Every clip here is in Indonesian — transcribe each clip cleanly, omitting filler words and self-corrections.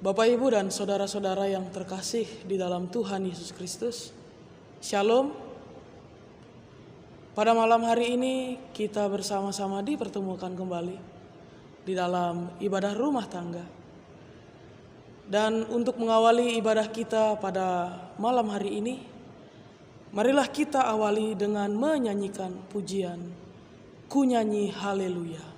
Bapak, Ibu, dan saudara-saudara yang terkasih di dalam Tuhan Yesus Kristus, Shalom. Pada malam hari ini kita bersama-sama dipertemukan kembali di dalam ibadah rumah tangga. Dan untuk mengawali ibadah kita pada malam hari ini, marilah kita awali dengan menyanyikan pujian Ku Nyanyi Haleluya.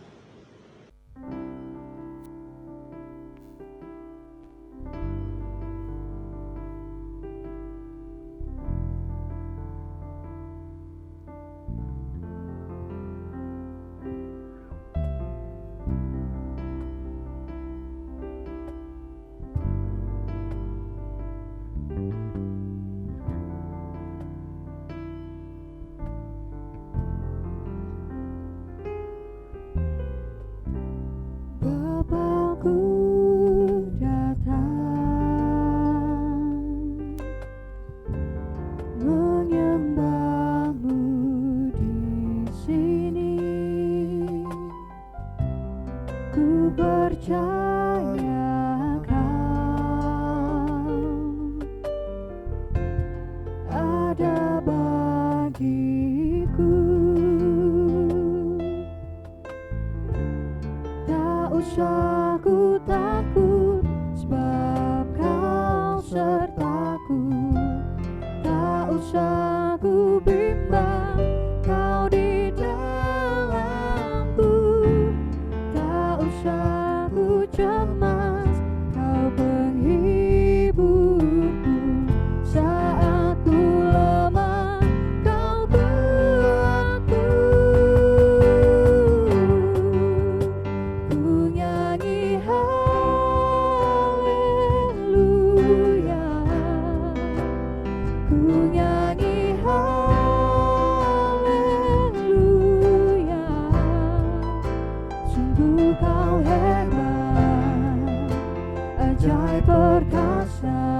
Perkasa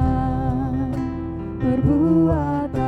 berbuat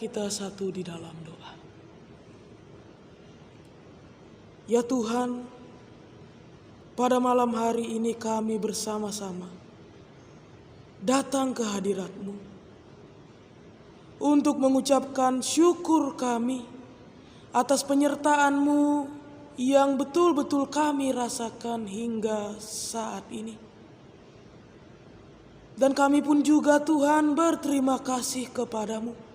kita satu di dalam doa. Ya Tuhan, pada malam hari ini kami bersama-sama datang ke hadirat-Mu untuk mengucapkan syukur kami atas penyertaan-Mu yang betul-betul kami rasakan hingga saat ini. Dan kami pun juga Tuhan berterima kasih kepadamu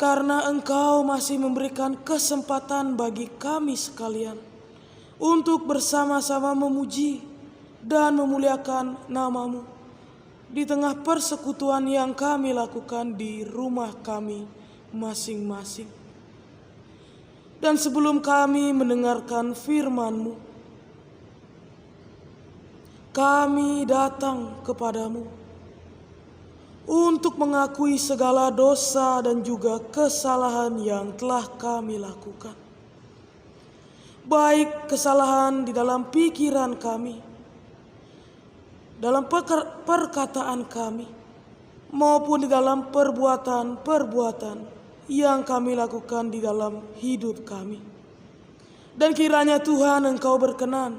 karena Engkau masih memberikan kesempatan bagi kami sekalian untuk bersama-sama memuji dan memuliakan nama-Mu di tengah persekutuan yang kami lakukan di rumah kami masing-masing. Dan sebelum kami mendengarkan firman-Mu, kami datang kepadamu untuk mengakui segala dosa dan juga kesalahan yang telah kami lakukan. Baik kesalahan di dalam pikiran kami, dalam perkataan kami, maupun di dalam perbuatan-perbuatan yang kami lakukan di dalam hidup kami. Dan kiranya Tuhan Engkau berkenan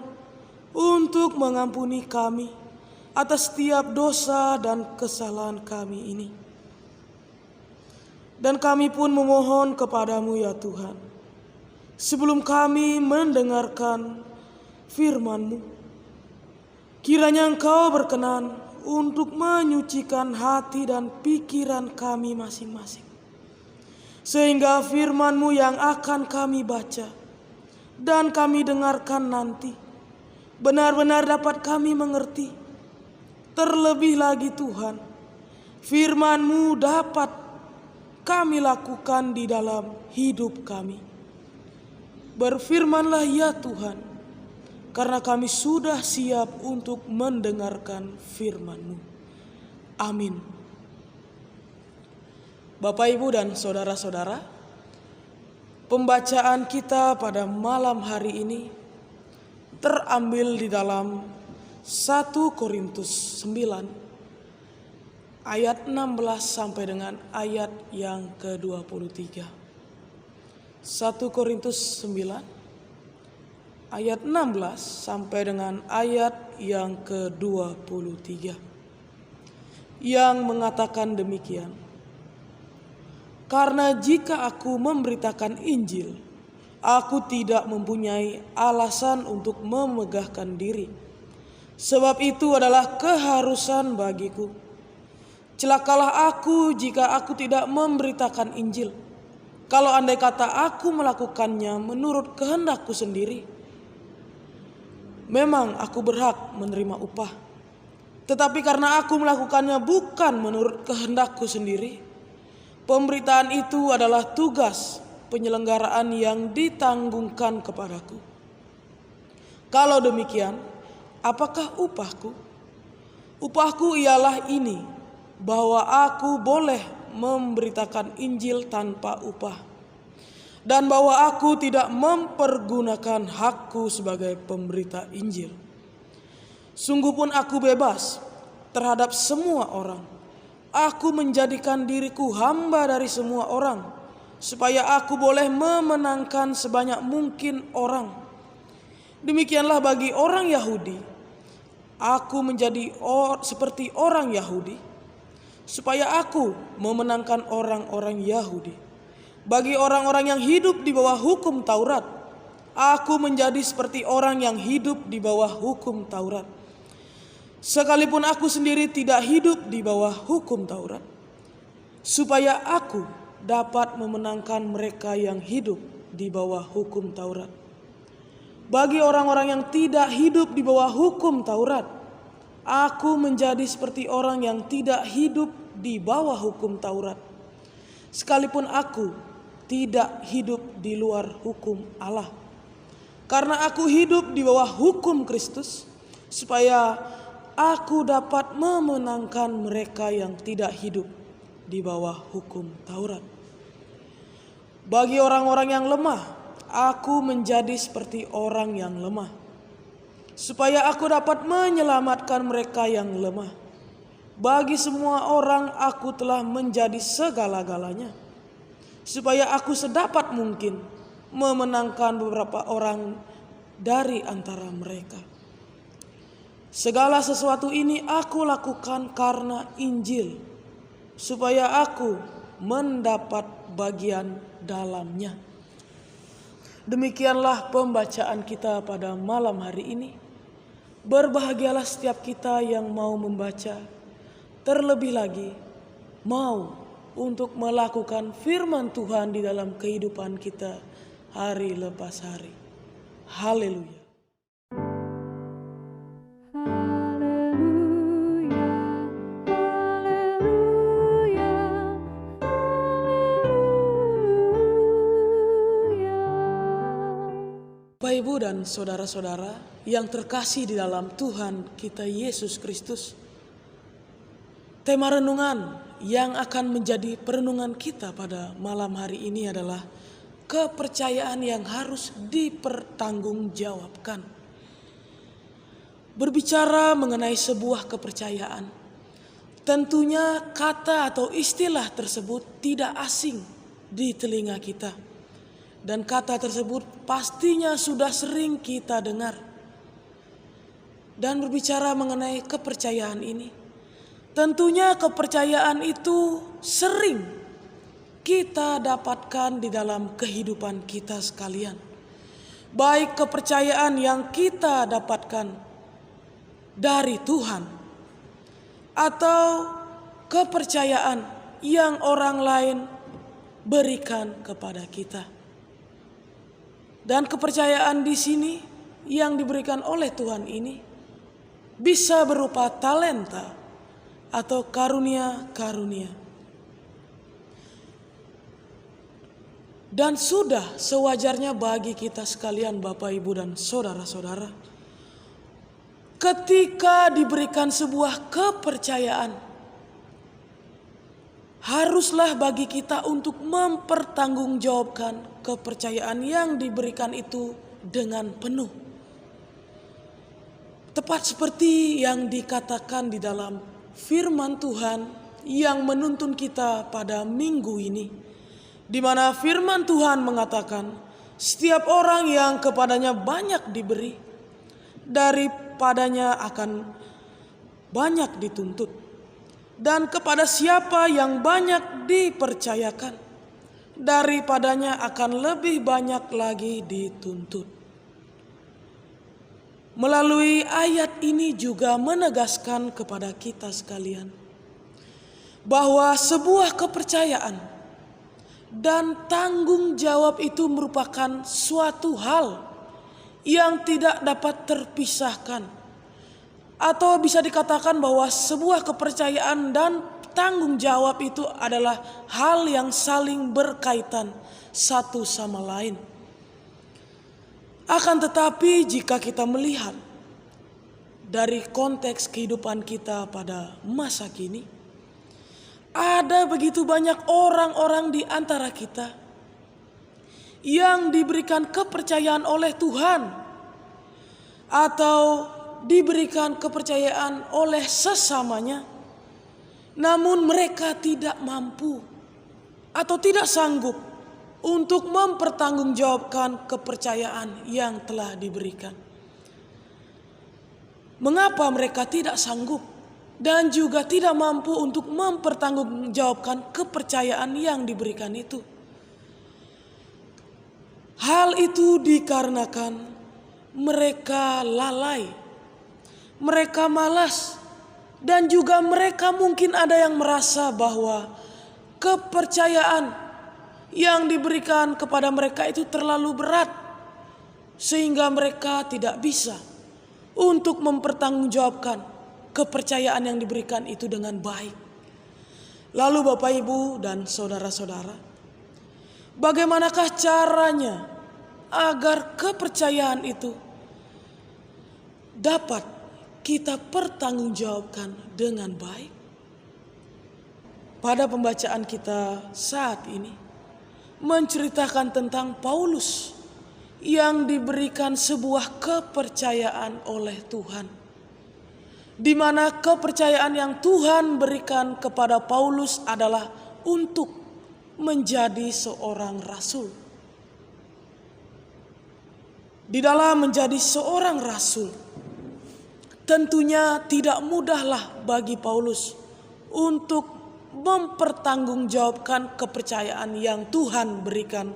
untuk mengampuni kami atas setiap dosa dan kesalahan kami ini. Dan kami pun memohon kepadamu ya Tuhan, sebelum kami mendengarkan firman-Mu, kiranya Engkau berkenan untuk menyucikan hati dan pikiran kami masing-masing, sehingga firman-Mu yang akan kami baca dan kami dengarkan nanti benar-benar dapat kami mengerti. Terlebih lagi Tuhan, firman-Mu dapat kami lakukan di dalam hidup kami. Berfirmanlah ya Tuhan, karena kami sudah siap untuk mendengarkan firman-Mu. Amin. Bapak, Ibu, dan saudara-saudara, pembacaan kita pada malam hari ini terambil di dalam 1 Korintus 9 ayat 16 sampai dengan ayat yang ke-23. 1 Korintus 9 ayat 16 sampai dengan ayat yang ke-23 yang mengatakan demikian. Karena jika aku memberitakan Injil, aku tidak mempunyai alasan untuk memegahkan diri. Sebab itu adalah keharusan bagiku. Celakalah aku jika aku tidak memberitakan Injil. Kalau andai kata aku melakukannya menurut kehendakku sendiri, memang aku berhak menerima upah. Tetapi karena aku melakukannya bukan menurut kehendakku sendiri, pemberitaan itu adalah tugas penyelenggaraan yang ditanggungkan kepadaku. Kalau demikian, apakah upahku? Upahku ialah ini, bahwa aku boleh memberitakan Injil tanpa upah, dan bahwa aku tidak mempergunakan hakku sebagai pemberita Injil. Sungguh pun aku bebas terhadap semua orang. Aku menjadikan diriku hamba dari semua orang, supaya aku boleh memenangkan sebanyak mungkin orang. Demikianlah bagi orang Yahudi, aku menjadi seperti orang Yahudi, supaya aku memenangkan orang-orang Yahudi. Bagi orang-orang yang hidup di bawah hukum Taurat, aku menjadi seperti orang yang hidup di bawah hukum Taurat. Sekalipun aku sendiri tidak hidup di bawah hukum Taurat, supaya aku dapat memenangkan mereka yang hidup di bawah hukum Taurat. Bagi orang-orang yang tidak hidup di bawah hukum Taurat, aku menjadi seperti orang yang tidak hidup di bawah hukum Taurat, sekalipun aku tidak hidup di luar hukum Allah. Karena aku hidup di bawah hukum Kristus, supaya aku dapat memenangkan mereka yang tidak hidup di bawah hukum Taurat. Bagi orang-orang yang lemah, aku menjadi seperti orang yang lemah, supaya aku dapat menyelamatkan mereka yang lemah. Bagi semua orang aku telah menjadi segala-galanya, supaya aku sedapat mungkin memenangkan beberapa orang dari antara mereka. Segala sesuatu ini aku lakukan karena Injil, supaya aku mendapat bagian dalamnya. Demikianlah pembacaan kita pada malam hari ini. Berbahagialah setiap kita yang mau membaca, terlebih lagi mau untuk melakukan firman Tuhan di dalam kehidupan kita hari lepas hari. Haleluya. Bapak, Ibu, dan saudara-saudara yang terkasih di dalam Tuhan kita Yesus Kristus, tema renungan yang akan menjadi perenungan kita pada malam hari ini adalah kepercayaan yang harus dipertanggungjawabkan. Berbicara mengenai sebuah kepercayaan, tentunya kata atau istilah tersebut tidak asing di telinga kita. Dan kata tersebut pastinya sudah sering kita dengar. Dan berbicara mengenai kepercayaan ini, tentunya kepercayaan itu sering kita dapatkan di dalam kehidupan kita sekalian. Baik kepercayaan yang kita dapatkan dari Tuhan, atau kepercayaan yang orang lain berikan kepada kita. Dan kepercayaan di sini yang diberikan oleh Tuhan ini bisa berupa talenta atau karunia-karunia. Dan sudah sewajarnya bagi kita sekalian, Bapak, Ibu, dan saudara-saudara, ketika diberikan sebuah kepercayaan, haruslah bagi kita untuk mempertanggungjawabkan kepercayaan yang diberikan itu dengan penuh. Tepat seperti yang dikatakan di dalam firman Tuhan yang menuntun kita pada minggu ini, di mana firman Tuhan mengatakan, setiap orang yang kepadanya banyak diberi, daripadanya akan banyak dituntut. Dan kepada siapa yang banyak dipercayakan, daripadanya akan lebih banyak lagi dituntut. Melalui ayat ini juga menegaskan kepada kita sekalian bahwa sebuah kepercayaan dan tanggung jawab itu merupakan suatu hal yang tidak dapat terpisahkan. Atau bisa dikatakan bahwa sebuah kepercayaan dan tanggung jawab itu adalah hal yang saling berkaitan satu sama lain. Akan tetapi jika kita melihat dari konteks kehidupan kita pada masa kini, ada begitu banyak orang-orang di antara kita yang diberikan kepercayaan oleh Tuhan atau diberikan kepercayaan oleh sesamanya, namun mereka tidak mampu atau tidak sanggup untuk mempertanggungjawabkan kepercayaan yang telah diberikan. Mengapa mereka tidak sanggup dan juga tidak mampu untuk mempertanggungjawabkan kepercayaan yang diberikan itu? Hal itu dikarenakan mereka lalai, mereka malas, dan juga mereka mungkin ada yang merasa bahwa kepercayaan yang diberikan kepada mereka itu terlalu berat, sehingga mereka tidak bisa untuk mempertanggungjawabkan kepercayaan yang diberikan itu dengan baik. Lalu Bapak, Ibu, dan saudara-saudara, bagaimanakah caranya agar kepercayaan itu dapat kita pertanggungjawabkan dengan baik? Pada pembacaan kita saat ini menceritakan tentang Paulus yang diberikan sebuah kepercayaan oleh Tuhan, di mana kepercayaan yang Tuhan berikan kepada Paulus adalah untuk menjadi seorang rasul. Di dalam menjadi seorang rasul, tentunya tidak mudahlah bagi Paulus untuk mempertanggungjawabkan kepercayaan yang Tuhan berikan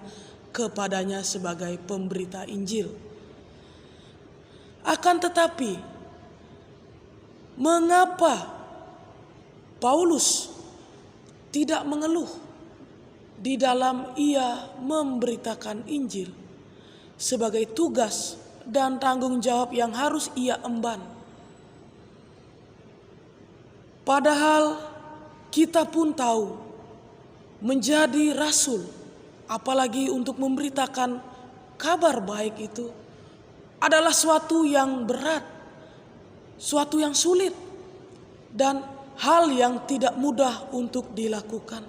kepadanya sebagai pemberita Injil. Akan tetapi, mengapa Paulus tidak mengeluh di dalam ia memberitakan Injil sebagai tugas dan tanggung jawab yang harus ia emban? Padahal kita pun tahu menjadi rasul, apalagi untuk memberitakan kabar baik itu adalah suatu yang berat, suatu yang sulit, dan hal yang tidak mudah untuk dilakukan.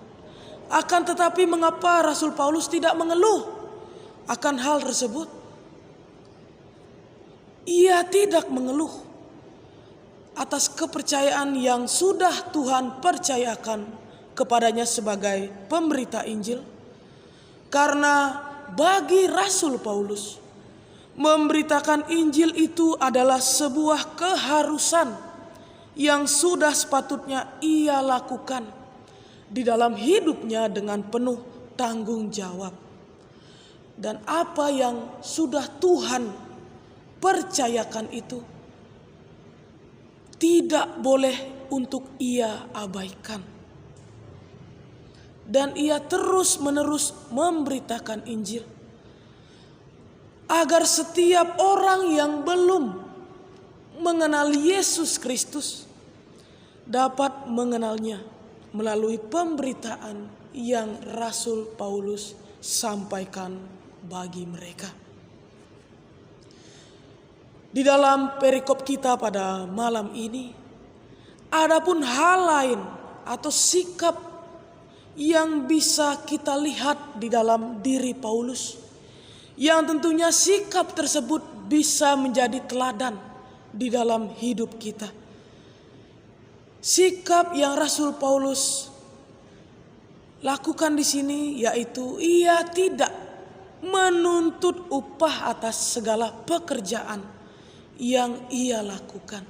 Akan tetapi mengapa Rasul Paulus tidak mengeluh akan hal tersebut? Ia tidak mengeluh atas kepercayaan yang sudah Tuhan percayakan kepadanya sebagai pemberita Injil. Karena bagi Rasul Paulus, memberitakan Injil itu adalah sebuah keharusan yang sudah sepatutnya ia lakukan di dalam hidupnya dengan penuh tanggung jawab. Dan apa yang sudah Tuhan percayakan itu tidak boleh untuk ia abaikan. Dan ia terus-menerus memberitakan Injil agar setiap orang yang belum mengenal Yesus Kristus dapat mengenalnya melalui pemberitaan yang Rasul Paulus sampaikan bagi mereka. Di dalam perikop kita pada malam ini, adapun hal lain atau sikap yang bisa kita lihat di dalam diri Paulus, yang tentunya sikap tersebut bisa menjadi teladan di dalam hidup kita. Sikap yang Rasul Paulus lakukan di sini yaitu ia tidak menuntut upah atas segala pekerjaan yang ia lakukan.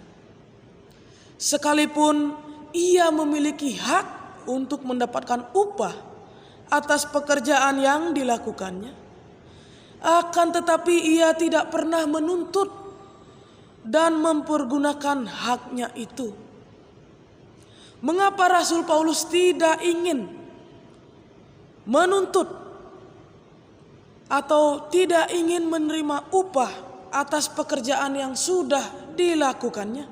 Sekalipun ia memiliki hak untuk mendapatkan upah atas pekerjaan yang dilakukannya, akan tetapi ia tidak pernah menuntut dan mempergunakan haknya itu. Mengapa Rasul Paulus tidak ingin menuntut atau tidak ingin menerima upah atas pekerjaan yang sudah dilakukannya?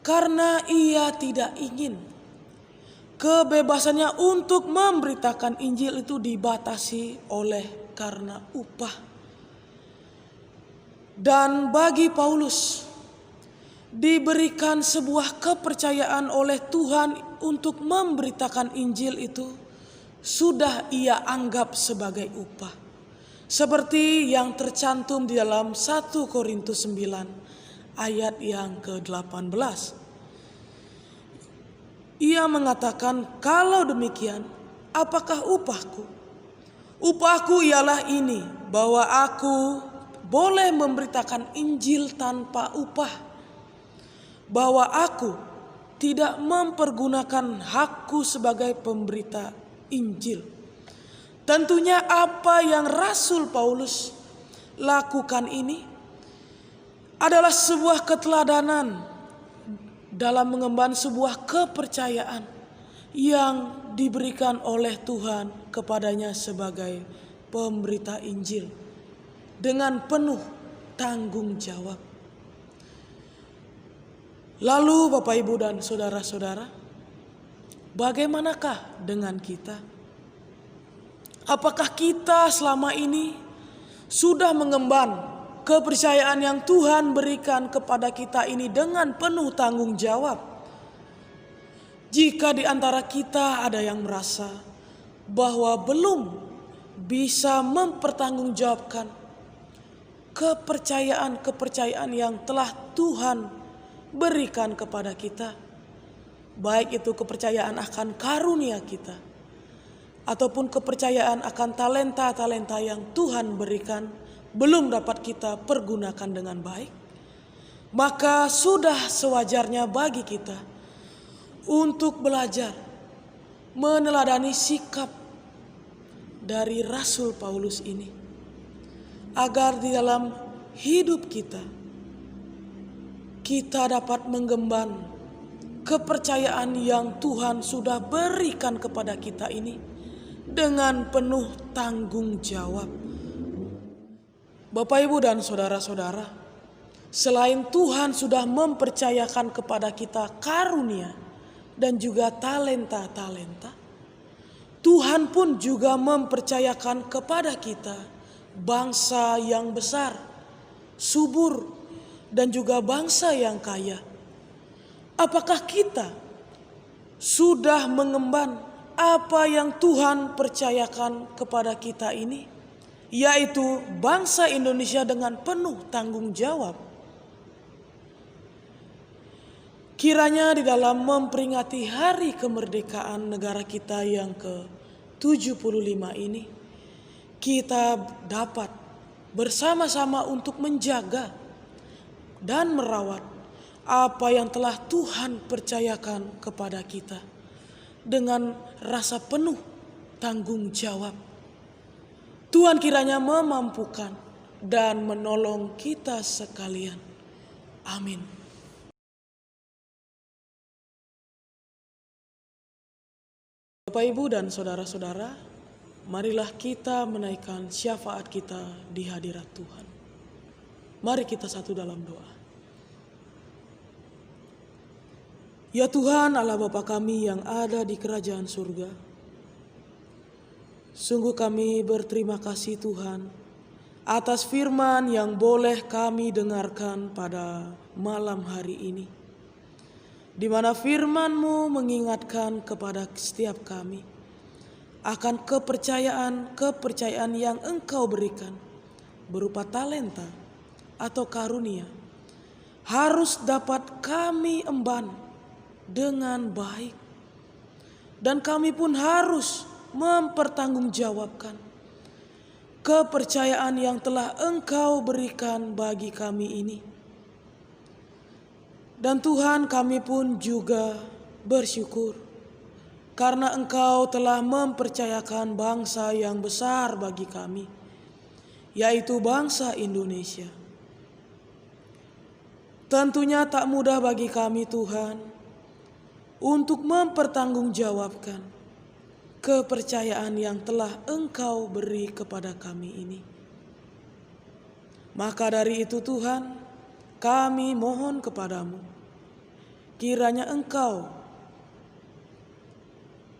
Karena ia tidak ingin kebebasannya untuk memberitakan Injil itu dibatasi oleh karena upah. Dan bagi Paulus diberikan sebuah kepercayaan oleh Tuhan untuk memberitakan Injil itu sudah ia anggap sebagai upah. Seperti yang tercantum di dalam 1 Korintus 9 ayat yang ke-18. Ia mengatakan, kalau demikian, apakah upahku? Upahku ialah ini, bahwa aku boleh memberitakan Injil tanpa upah, bahwa aku tidak mempergunakan hakku sebagai pemberita Injil. Tentunya apa yang Rasul Paulus lakukan ini adalah sebuah keteladanan dalam mengemban sebuah kepercayaan yang diberikan oleh Tuhan kepadanya sebagai pemberita Injil dengan penuh tanggung jawab. Lalu Bapak Ibu dan saudara-saudara, bagaimanakah dengan kita? Apakah kita selama ini sudah mengemban kepercayaan yang Tuhan berikan kepada kita ini dengan penuh tanggung jawab? Jika di antara kita ada yang merasa bahwa belum bisa mempertanggungjawabkan kepercayaan yang telah Tuhan berikan kepada kita, baik itu kepercayaan akan karunia kita ataupun kepercayaan akan talenta-talenta yang Tuhan berikan belum dapat kita pergunakan dengan baik, maka sudah sewajarnya bagi kita untuk belajar meneladani sikap dari Rasul Paulus ini, agar di dalam hidup kita dapat menggemban kepercayaan yang Tuhan sudah berikan kepada kita ini dengan penuh tanggung jawab. Bapak, Ibu, dan saudara-saudara, selain Tuhan sudah mempercayakan kepada kita karunia dan juga talenta-talenta, Tuhan pun juga mempercayakan kepada kita bangsa yang besar, subur, dan juga bangsa yang kaya. Apakah kita sudah mengemban apa yang Tuhan percayakan kepada kita ini, yaitu bangsa Indonesia dengan penuh tanggung jawab? Kiranya di dalam memperingati hari kemerdekaan negara kita yang ke-75 ini, kita dapat bersama-sama untuk menjaga dan merawat apa yang telah Tuhan percayakan kepada kita dengan rasa penuh tanggung jawab. Tuhan kiranya memampukan dan menolong kita sekalian. Amin. Bapak, Ibu, dan saudara-saudara, marilah kita menaikkan syafaat kita di hadirat Tuhan. Mari kita satu dalam doa. Ya Tuhan Allah Bapa kami yang ada di kerajaan surga, sungguh kami berterima kasih Tuhan atas firman yang boleh kami dengarkan pada malam hari ini, di mana firman-Mu mengingatkan kepada setiap kami akan kepercayaan yang Engkau berikan berupa talenta atau karunia harus dapat kami emban dengan baik, dan kami pun harus mempertanggungjawabkan kepercayaan yang telah Engkau berikan bagi kami ini. Dan Tuhan, kami pun juga bersyukur karena Engkau telah mempercayakan bangsa yang besar bagi kami, yaitu bangsa Indonesia. Tentunya tak mudah bagi kami Tuhan untuk mempertanggungjawabkan kepercayaan yang telah Engkau beri kepada kami ini. Maka dari itu Tuhan, kami mohon kepadamu, kiranya Engkau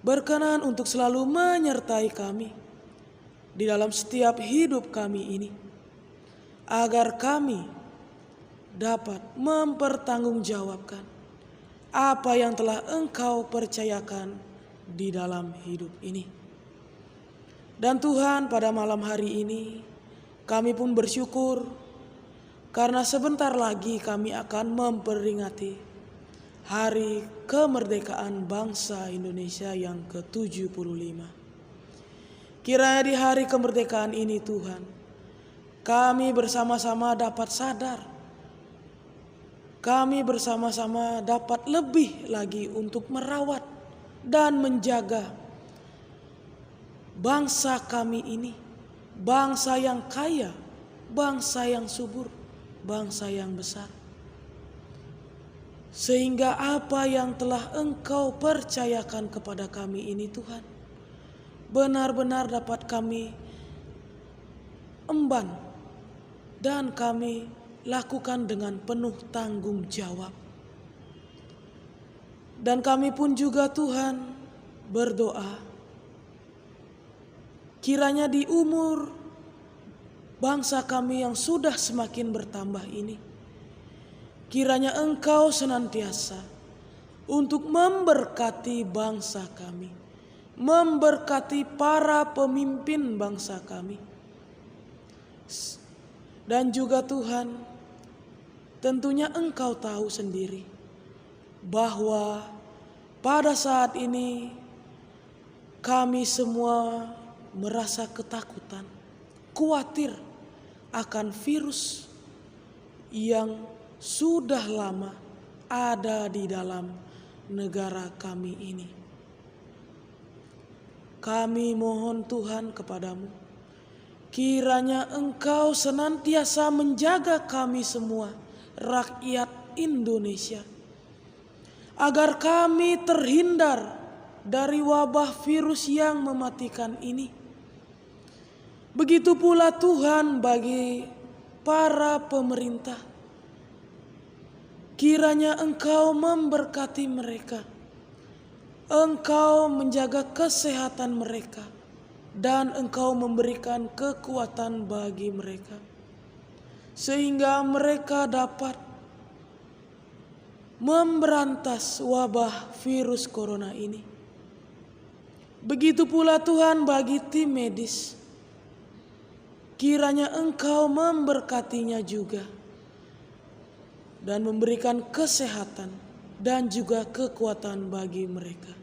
berkenan untuk selalu menyertai kami di dalam setiap hidup kami ini, agar kami dapat mempertanggungjawabkan apa yang telah Engkau percayakan di dalam hidup ini. Dan Tuhan, pada malam hari ini kami pun bersyukur karena sebentar lagi kami akan memperingati hari kemerdekaan bangsa Indonesia yang ke-75. Kiranya di hari kemerdekaan ini Tuhan, kami bersama-sama dapat sadar, kami bersama-sama dapat lebih lagi untuk merawat dan menjaga bangsa kami ini, bangsa yang kaya, bangsa yang subur, bangsa yang besar. Sehingga apa yang telah Engkau percayakan kepada kami ini Tuhan, benar-benar dapat kami emban dan kami lakukan dengan penuh tanggung jawab. Dan kami pun juga Tuhan berdoa, kiranya di umur bangsa kami yang sudah semakin bertambah ini, kiranya Engkau senantiasa untuk memberkati bangsa kami, memberkati para pemimpin bangsa kami. Dan juga Tuhan, tentunya Engkau tahu sendiri bahwa pada saat ini kami semua merasa ketakutan, khawatir akan virus yang sudah lama ada di dalam negara kami ini. Kami mohon Tuhan kepadamu, kiranya Engkau senantiasa menjaga kami semua, rakyat Indonesia, agar kami terhindar dari wabah virus yang mematikan ini. Begitu pula Tuhan bagi para pemerintah, kiranya Engkau memberkati mereka, Engkau menjaga kesehatan mereka, dan Engkau memberikan kekuatan bagi mereka, sehingga mereka dapat memberantas wabah virus corona ini. Begitu pula Tuhan bagi tim medis, kiranya Engkau memberkatinya juga dan memberikan kesehatan dan juga kekuatan bagi mereka,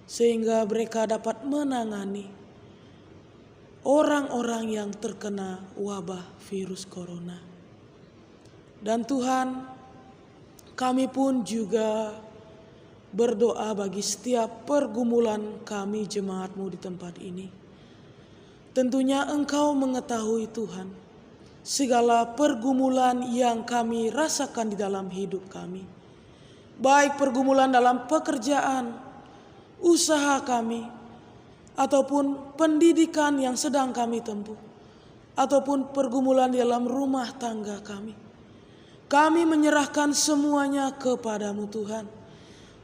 sehingga mereka dapat menangani orang-orang yang terkena wabah virus corona. Dan Tuhan, kami pun juga berdoa bagi setiap pergumulan kami jemaat-Mu di tempat ini. Tentunya Engkau mengetahui Tuhan segala pergumulan yang kami rasakan di dalam hidup kami. Baik pergumulan dalam pekerjaan, usaha kami, ataupun pendidikan yang sedang kami tempuh, ataupun pergumulan di dalam rumah tangga kami. Kami menyerahkan semuanya kepadamu Tuhan.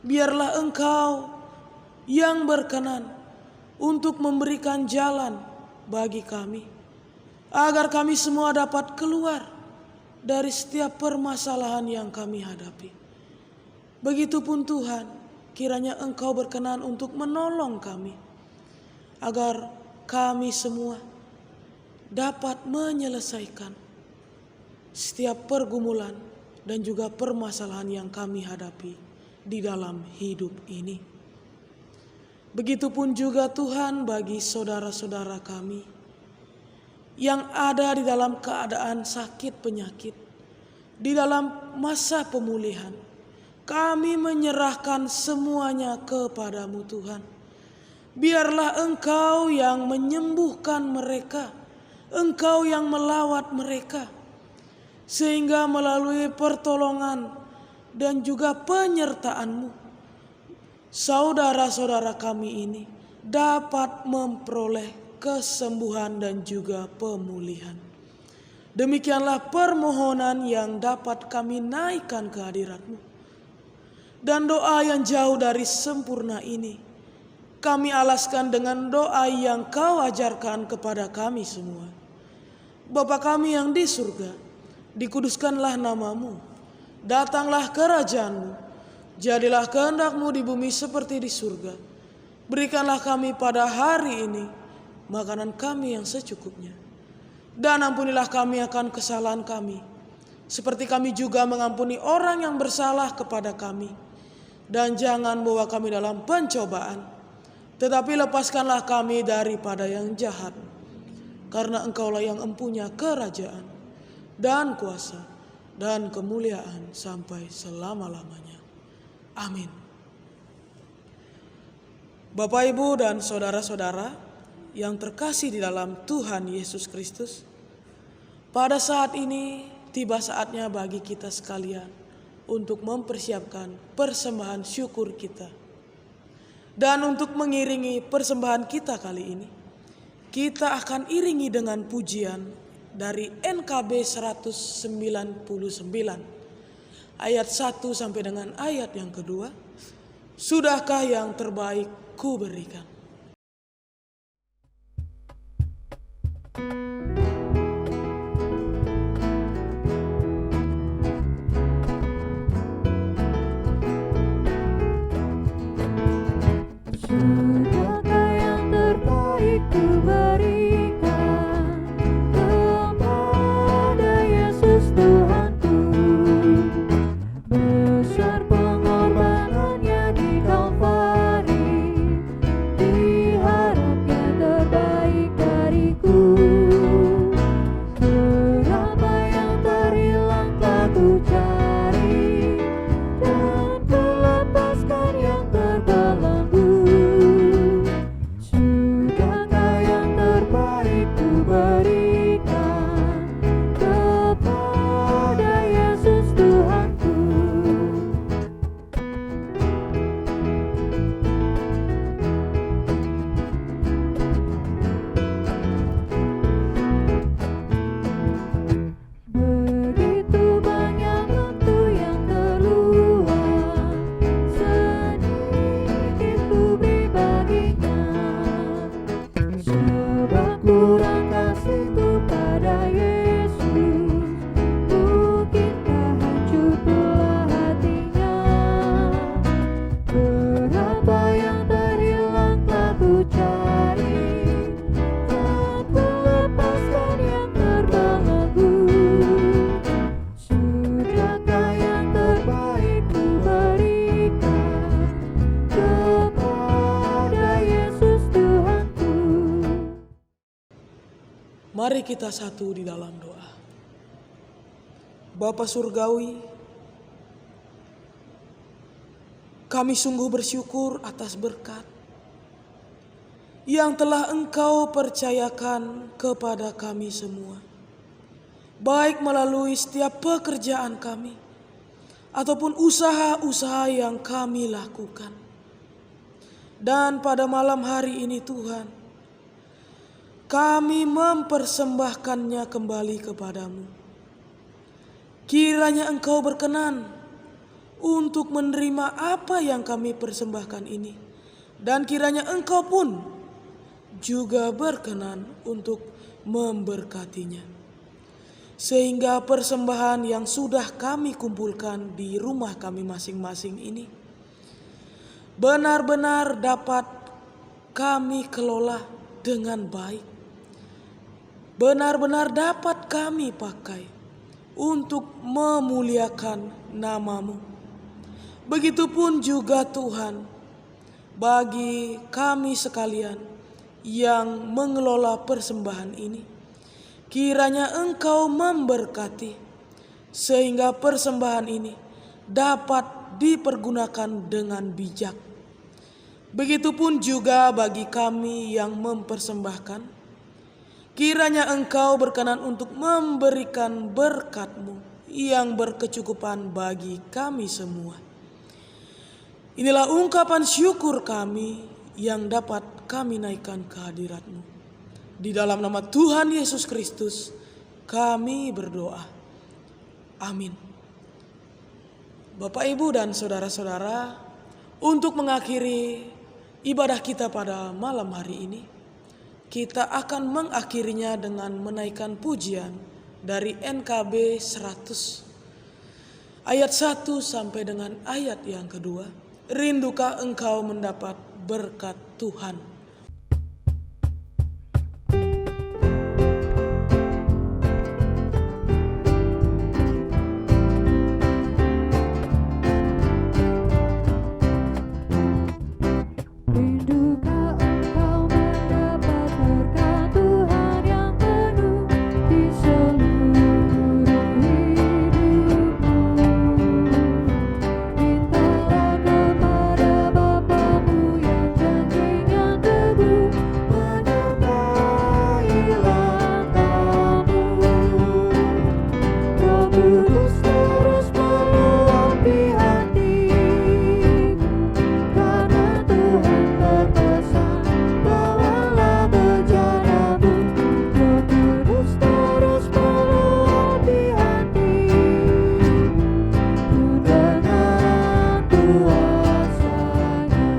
Biarlah Engkau yang berkenan untuk memberikan jalan bagi kami, agar kami semua dapat keluar dari setiap permasalahan yang kami hadapi. Begitupun Tuhan, kiranya Engkau berkenan untuk menolong kami, agar kami semua dapat menyelesaikan setiap pergumulan dan juga permasalahan yang kami hadapi di dalam hidup ini. Begitupun juga Tuhan bagi saudara-saudara kami yang ada di dalam keadaan sakit penyakit, di dalam masa pemulihan. Kami menyerahkan semuanya kepadamu Tuhan. Biarlah Engkau yang menyembuhkan mereka, Engkau yang melawat mereka, sehingga melalui pertolongan dan juga penyertaan-Mu, saudara-saudara kami ini dapat memperoleh kesembuhan dan juga pemulihan. Demikianlah permohonan yang dapat kami naikkan ke hadirat-Mu. Dan doa yang jauh dari sempurna ini kami alaskan dengan doa yang Kau ajarkan kepada kami semua. Bapa kami yang di surga, dikuduskanlah nama-Mu, datanglah kerajaan-Mu, jadilah kehendak-Mu di bumi seperti di surga. Berikanlah kami pada hari ini makanan kami yang secukupnya, dan ampunilah kami akan kesalahan kami, seperti kami juga mengampuni orang yang bersalah kepada kami. Dan jangan bawa kami dalam pencobaan, tetapi lepaskanlah kami daripada yang jahat. Karena Engkaulah yang empunya kerajaan dan kuasa dan kemuliaan sampai selama-lamanya. Amin. Bapak, Ibu, dan saudara-saudara yang terkasih di dalam Tuhan Yesus Kristus, pada saat ini tiba saatnya bagi kita sekalian untuk mempersiapkan persembahan syukur kita. Dan untuk mengiringi persembahan kita kali ini, kita akan iringi dengan pujian dari NKB 199 ayat 1 sampai dengan ayat yang kedua. Sudahkah yang terbaik ku berikan? Sudahkah yang terbaik ku berikan kepada Yesus Tuhanku? Besar pengorbanannya di Kalvari, di Mari kita satu di dalam doa. Bapa Surgawi, kami sungguh bersyukur atas berkat yang telah Engkau percayakan kepada kami semua, baik melalui setiap pekerjaan kami ataupun usaha-usaha yang kami lakukan. Dan pada malam hari ini Tuhan, kami mempersembahkannya kembali kepadamu. Kiranya Engkau berkenan untuk menerima apa yang kami persembahkan ini. Dan kiranya Engkau pun juga berkenan untuk memberkatinya. Sehingga persembahan yang sudah kami kumpulkan di rumah kami masing-masing ini benar-benar dapat kami kelola dengan baik. Benar-benar dapat kami pakai untuk memuliakan nama-Mu. Begitupun juga Tuhan, bagi kami sekalian yang mengelola persembahan ini, kiranya Engkau memberkati sehingga persembahan ini dapat dipergunakan dengan bijak. Begitupun juga bagi kami yang mempersembahkan, kiranya Engkau berkenan untuk memberikan berkat-Mu yang berkecukupan bagi kami semua. Inilah ungkapan syukur kami yang dapat kami naikkan ke hadirat-Mu. Di dalam nama Tuhan Yesus Kristus kami berdoa. Amin. Bapak, Ibu, dan saudara-saudara, untuk mengakhiri ibadah kita pada malam hari ini, kita akan mengakhirinya dengan menaikkan pujian dari NKB 100 ayat 1 sampai dengan ayat yang kedua. Rindukah engkau mendapat berkat Tuhan? Rindukah engkau mendapat berkat Tuhan yang penuh di seluruh hidupmu? Mintalah kepada Bapamu yang janji yang teguh menyertai langkahmu. Roh Kudus terus meluapi hatimu, karena Tuhan berpesan, bawalah bejanamu. Roh Kudus terus meluapi hatimu, ku dengar kuasa-Nya.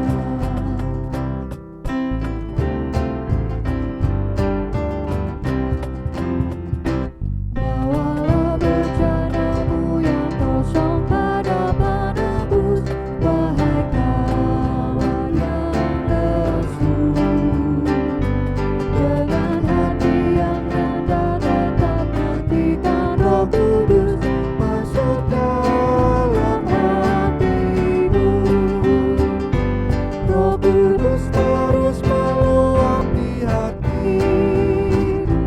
Bawalah bejanamu yang kosong pada penebus, wahai kawan yang lesu. Dengan hati yang rendah tetap nantikan Roh Kudus masuk dalam hatimu. Roh Kudus terus meluapi hatimu,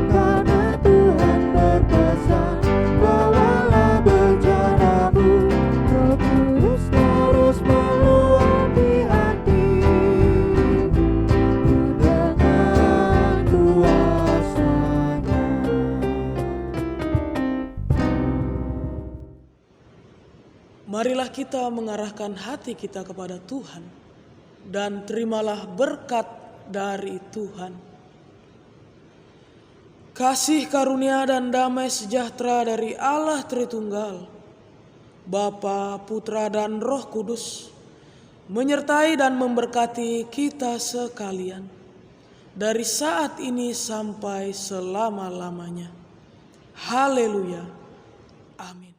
karena Tuhan berpesan, bawalah bejanamu. Roh Kudus terus meluapi hatimu, ku dengar kuasa-Nya. Marilah kita mengarahkan hati kita kepada Tuhan dan terimalah berkat dari Tuhan. Kasih karunia dan damai sejahtera dari Allah Tritunggal, Bapa, Putra, dan Roh Kudus, menyertai dan memberkati kita sekalian dari saat ini sampai selama-lamanya. Haleluya. Amin.